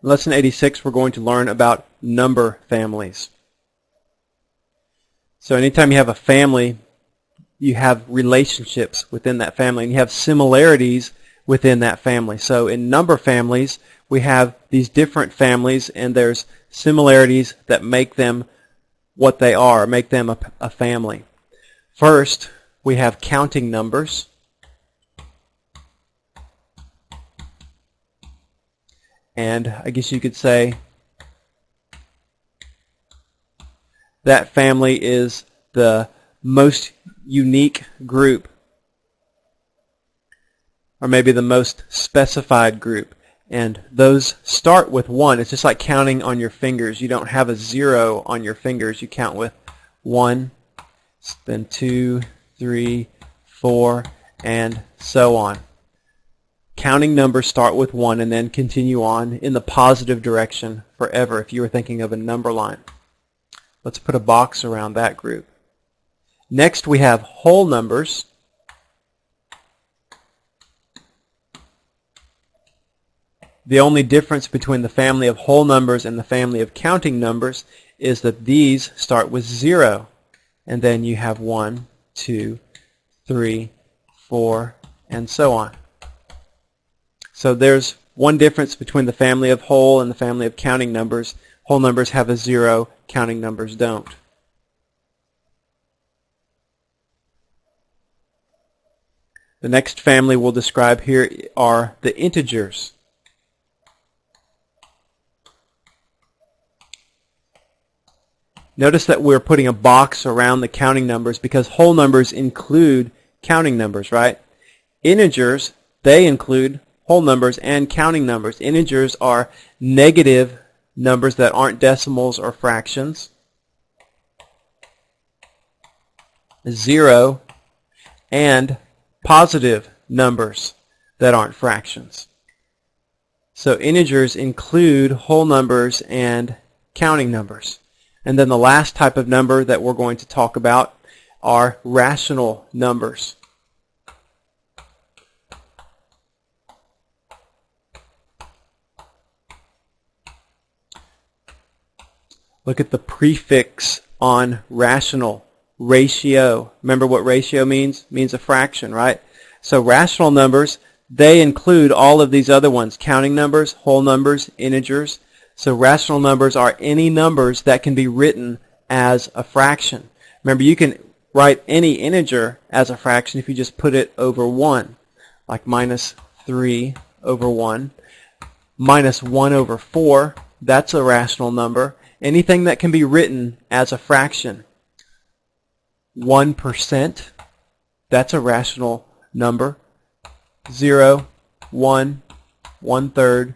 In Lesson 86, we're going to learn about number families. So anytime you have a family, you have relationships within that family, and you have similarities within that family. So in number families, we have these different families, and there's similarities that make them what they are, make them a family. First, we have counting numbers. And I guess you could say that family is the most unique group, or maybe the most specified group. And those start with 1. It's just like counting on your fingers. You don't have a 0 on your fingers. You count with 1, then 2, 3, 4, and so on. Counting numbers start with 1 and then continue on in the positive direction forever if you were thinking of a number line. Let's put a box around that group. Next we have whole numbers. The only difference between the family of whole numbers and the family of counting numbers is that these start with 0. And then you have 1, 2, 3, 4, and so on. So there's one difference between the family of whole and the family of counting numbers. Whole numbers have a 0, counting numbers don't. The next family we'll describe here are the integers. Notice that we're putting a box around the counting numbers because whole numbers include counting numbers, right? Integers, they include whole numbers and counting numbers. Integers are negative numbers that aren't decimals or fractions. 0 and positive numbers that aren't fractions. So integers include whole numbers and counting numbers. And then the last type of number that we're going to talk about are rational numbers. Look at the prefix on rational, ratio. Remember what ratio means? It means a fraction, right? So rational numbers, they include all of these other ones, counting numbers, whole numbers, integers. So rational numbers are any numbers that can be written as a fraction. Remember, you can write any integer as a fraction if you just put it over 1, like minus 3 over 1. Minus 1 over 4, that's a rational number. Anything that can be written as a fraction. 1%, that's a rational number. 0, 1, 1/3,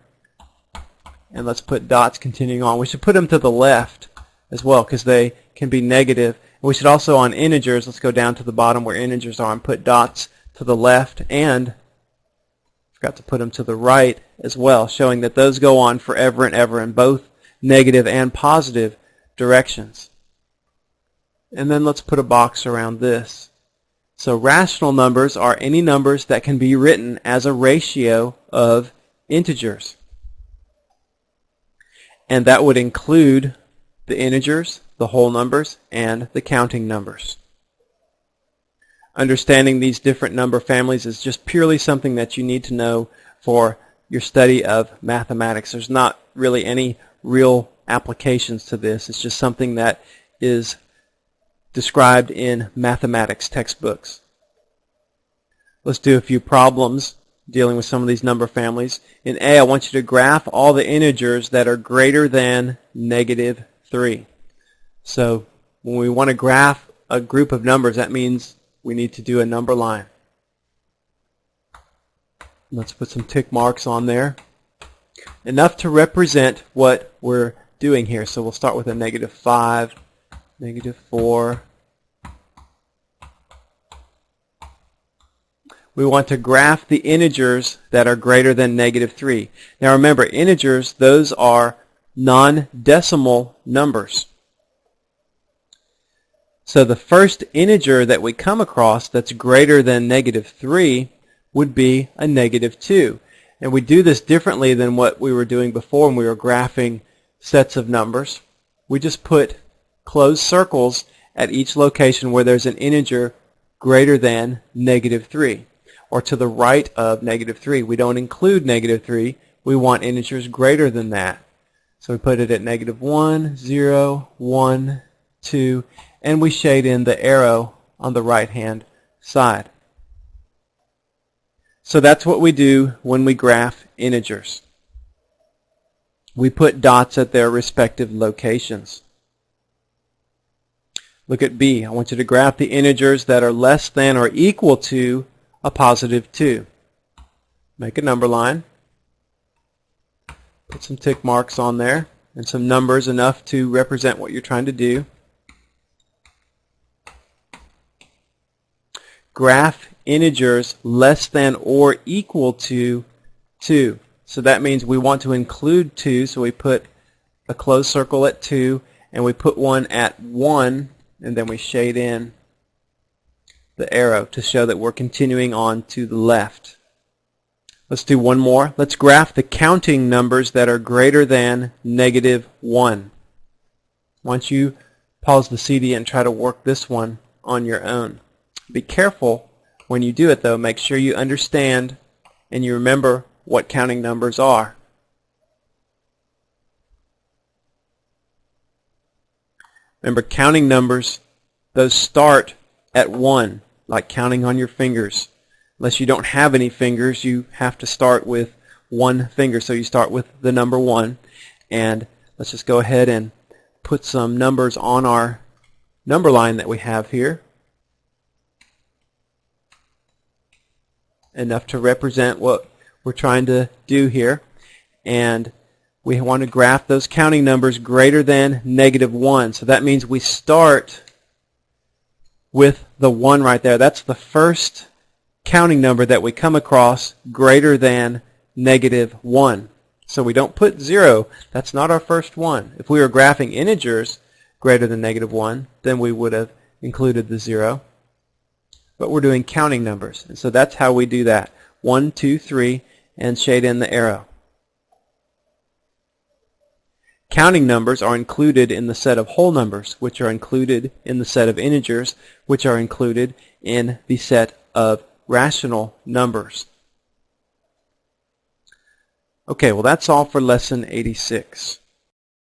and let's put dots continuing on. We should put them to the left as well because they can be negative. We should also, on integers, let's go down to the bottom where integers are and put dots to the left, and forgot to put them to the right as well, showing that those go on forever and ever in both negative and positive directions. And then let's put a box around this. So rational numbers are any numbers that can be written as a ratio of integers. And that would include the integers, the whole numbers, and the counting numbers. Understanding these different number families is just purely something that you need to know for your study of mathematics. There's not really any real applications to this. It's just something that is described in mathematics textbooks. Let's do a few problems dealing with some of these number families. In A, I want you to graph all the integers that are greater than -3. So when we want to graph a group of numbers, that means we need to do a number line. Let's put some tick marks on there. Enough to represent what we're doing here. So we'll start with a -5, -4. We want to graph the integers that are greater than -3. Now remember, integers, those are non-decimal numbers. So the first integer that we come across that's greater than -3 would be a -2. And we do this differently than what we were doing before when we were graphing sets of numbers. We just put closed circles at each location where there's an integer greater than -3, or to the right of -3. We don't include -3. We want integers greater than that. So we put it at -1, 0, 1, 2, and we shade in the arrow on the right-hand side. So that's what we do when we graph integers. We put dots at their respective locations. Look at B. I want you to graph the integers that are less than or equal to a +2. Make a number line. Put some tick marks on there and some numbers enough to represent what you're trying to do. Graph integers less than or equal to 2. So that means we want to include 2, so we put a closed circle at 2, and we put one at 1, and then we shade in the arrow to show that we're continuing on to the left. Let's do one more. Let's graph the counting numbers that are greater than -1. Why don't you pause the CD and try to work this one on your own. Be careful when you do it though. Make sure you understand and you remember what counting numbers are. Remember, counting numbers, those start at 1, like counting on your fingers. Unless you don't have any fingers, you have to start with one finger. So you start with the number 1. And let's just go ahead and put some numbers on our number line that we have here. Enough to represent what we're trying to do here. And we want to graph those counting numbers greater than -1. So that means we start with the 1 right there. That's the first counting number that we come across greater than -1. So we don't put 0. That's not our first one. If we were graphing integers greater than -1, then we would have included the 0. But we're doing counting numbers. And so that's how we do that. 1, 2, 3, and shade in the arrow. Counting numbers are included in the set of whole numbers, which are included in the set of integers, which are included in the set of rational numbers. Okay, well that's all for lesson 86.